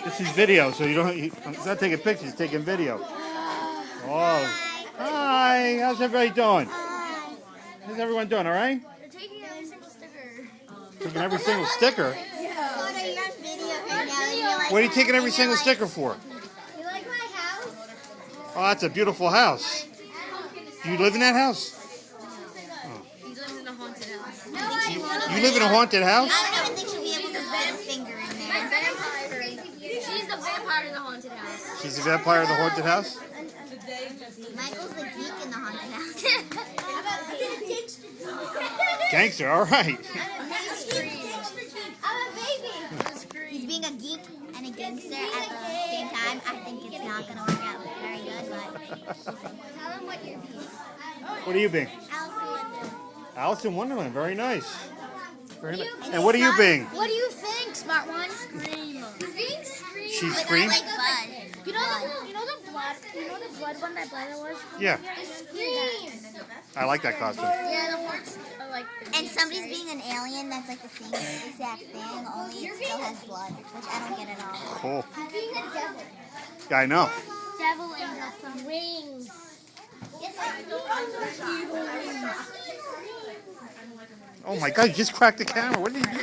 This is video, so you don't. He's not taking pictures. He's taking video. Oh, hi. How's everybody doing? How's everyone doing? All right. They're taking every single sticker. Taking every single sticker. What are you taking every single sticker for? You like my house? Oh, that's a beautiful house. Do you live in that house? He lives in a haunted house. No, You live in a haunted house? I don't even think she'll be able to put a finger in there. vampire. She's the vampire in the haunted house. She's the vampire of the haunted house? Michael's the geek in the haunted house. Gangster, all right. I'm a baby. He's being a geek and a gangster at the same time. I think it's not going to work out very good, but Tell him what you're being. What are you being? Alice Alice in Wonderland, very nice. Very nice. And what are you being? What do you think, smart one? Scream. He's being Scream. She's I Scream? like Bud. You know the blood one that Blythe was? Yeah, Scream. I like that costume. Yeah, the horns are like. And somebody's being an alien that's like the same exact thing, only it still has blood, which I don't get at all. Cool. Being a devil. Yeah, I know. Devil and got some rings. Oh my God, you just cracked the camera. What did you do?